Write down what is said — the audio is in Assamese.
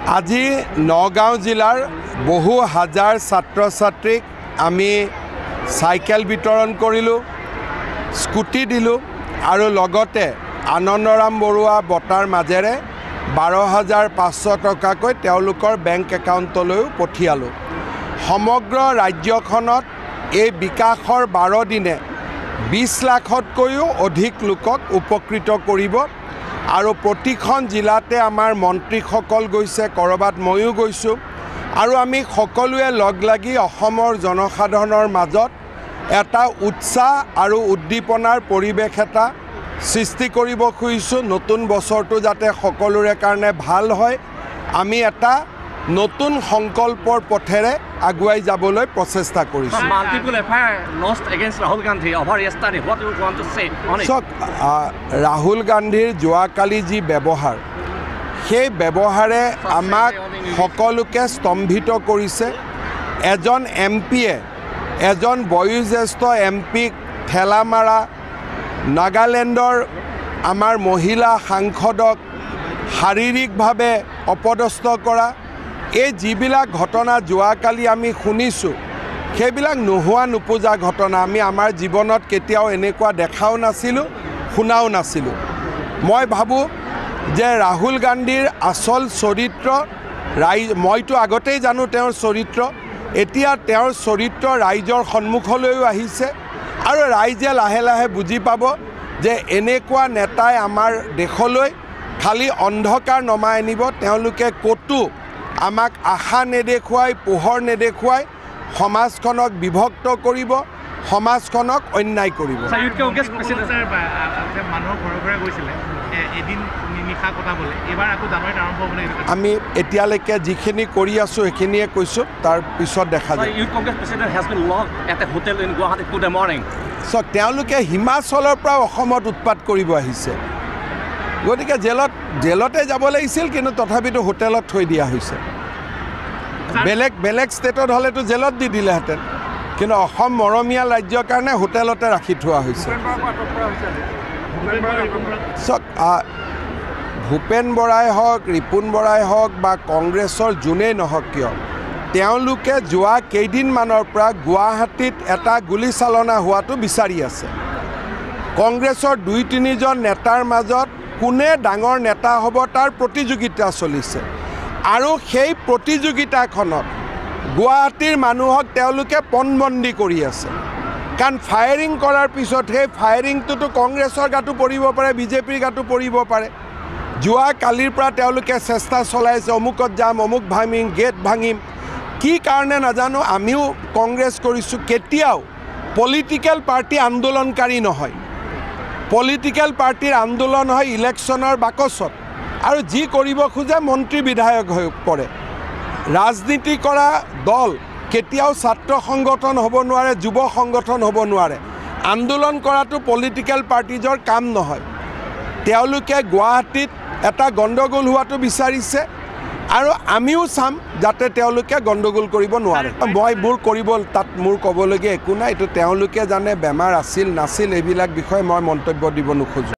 আজি নগাঁও জিলাৰ বহু হাজাৰ ছাত্ৰ ছাত্ৰীক আমি চাইকেল বিতৰণ কৰিলোঁ, স্কুটি দিলোঁ আৰু লগতে আনন্দৰাম বৰুৱা বঁটাৰ মাজেৰে 12,500 টকাকৈ তেওঁলোকৰ বেংক একাউণ্টলৈও পঠিয়ালোঁ। সমগ্ৰ ৰাজ্যখনত এই বিকাশৰ 12 দিনে 20 লাখতকৈও অধিক লোকক উপকৃত কৰিব আৰু প্ৰতিখন জিলাতে আমাৰ মন্ত্ৰীসকল গৈছে, কৰবাত ময়ো গৈছোঁ আৰু আমি সকলোৱে লগ লাগি অসমৰ জনসাধাৰণৰ মাজত এটা উৎসাহ আৰু উদ্দীপনাৰ পৰিৱেশ এটা সৃষ্টি কৰিব খুজিছোঁ। নতুন বছৰটো যাতে সকলোৰে কাৰণে ভাল হয়, আমি এটা নতুন সংকল্পৰ পথেৰে আগুৱাই যাবলৈ প্ৰচেষ্টা কৰিছোঁ। ৰাহুল গান্ধীৰ যোৱাকালি যি ব্যৱহাৰ, সেই ব্যৱহাৰে আমাক সকলোকে স্তম্ভিত কৰিছে। এজন এমপিয়ে এজন বয়োজ্যেষ্ঠ এমপিক ঠেলা মাৰা, নাগালেণ্ডৰ আমাৰ মহিলা সাংসদক শাৰীৰিকভাৱে অপদস্থ কৰা, এই যিবিলাক ঘটনা যোৱাকালি আমি শুনিছোঁ, সেইবিলাক নোহোৱা নোপোজা ঘটনা। আমি আমাৰ জীৱনত কেতিয়াও এনেকুৱা দেখাও নাছিলোঁ, শুনাও নাছিলোঁ। মই ভাবোঁ যে ৰাহুল গান্ধীৰ আচল চৰিত্ৰ মইতো আগতেই জানো তেওঁৰ চৰিত্ৰ, এতিয়া তেওঁৰ চৰিত্ৰ ৰাইজৰ সন্মুখলৈও আহিছে আৰু ৰাইজে লাহে লাহে বুজি পাব যে এনেকুৱা নেতাই আমাৰ দেশলৈ খালি অন্ধকাৰ নমাই আনিব। তেওঁলোকে ক'তো আমাক আশা নেদেখুৱাই, পোহৰ নেদেখুৱাই সমাজখনক বিভক্ত কৰিব, সমাজখনক অন্যায় কৰিব। আমি এতিয়ালৈকে যিখিনি কৰি আছোঁ সেইখিনিয়ে কৈছোঁ, তাৰ পিছত দেখা যায়। চাওক, তেওঁলোকে হিমাচলৰ পৰা অসমত উৎপাত কৰিব আহিছে, গতিকে জেলতে যাব লাগিছিল, কিন্তু তথাপিতো হোটেলত থৈ দিয়া হৈছে। বেলেগ ষ্টেটত হ'লেতো জেলত দি দিলেহেঁতেন, কিন্তু অসম মৰমীয়াল ৰাজ্যৰ কাৰণে হোটেলতে ৰাখি থোৱা হৈছে। চাওক, ভূপেন বৰাই হওক, ৰিপুণ বৰাই হওক বা কংগ্ৰেছৰ যোনেই নহওক কিয়, তেওঁলোকে যোৱা কেইদিনমানৰ পৰা গুৱাহাটীত এটা গুলীচালনা হোৱাটো বিচাৰি আছে। কংগ্ৰেছৰ 2-3জন নেতাৰ মাজত কোনে ডাঙৰ নেতা হ'ব তাৰ প্ৰতিযোগিতা চলিছে আৰু সেই প্ৰতিযোগিতাখনত গুৱাহাটীৰ মানুহক তেওঁলোকে পণবন্দী কৰি আছে। কাৰণ ফায়াৰিং কৰাৰ পিছত সেই ফায়াৰিংটোতো কংগ্ৰেছৰ গাতো পৰিব পাৰে, বিজেপিৰ গাতো পৰিব পাৰে। যোৱাকালিৰ পৰা তেওঁলোকে চেষ্টা চলাইছে, অমুকত যাম, অমুক ভাঙিম, গেট ভাঙিম, কি কাৰণে নাজানো। আমিও কংগ্ৰেছ কৰিছোঁ, কেতিয়াও পলিটিকেল পাৰ্টি আন্দোলনকাৰী নহয়। পলিটিকেল পাৰ্টিৰ আন্দোলন হয় ইলেকশ্যনৰ বাকচত, আৰু যি কৰিব খোজে মন্ত্ৰী বিধায়ক হৈ পৰে। ৰাজনীতি কৰা দল কেতিয়াও ছাত্ৰ সংগঠন হ'ব নোৱাৰে, যুৱ সংগঠন হ'ব নোৱাৰে। আন্দোলন কৰাটো পলিটিকেল পাৰ্টিজৰ কাম নহয়। তেওঁলোকে গুৱাহাটীত এটা গণ্ডগোল হোৱাটো বিচাৰিছে আৰু আমিও চাম যাতে তেওঁলোকে গণ্ডগোল কৰিব নোৱাৰে। তাত মোৰ ক'বলগীয়া একো নাই, এইটো তেওঁলোকে জানে। বেমাৰ আছিল নাছিল এইবিলাক বিষয়ে মই মন্তব্য দিব নোখোজোঁ।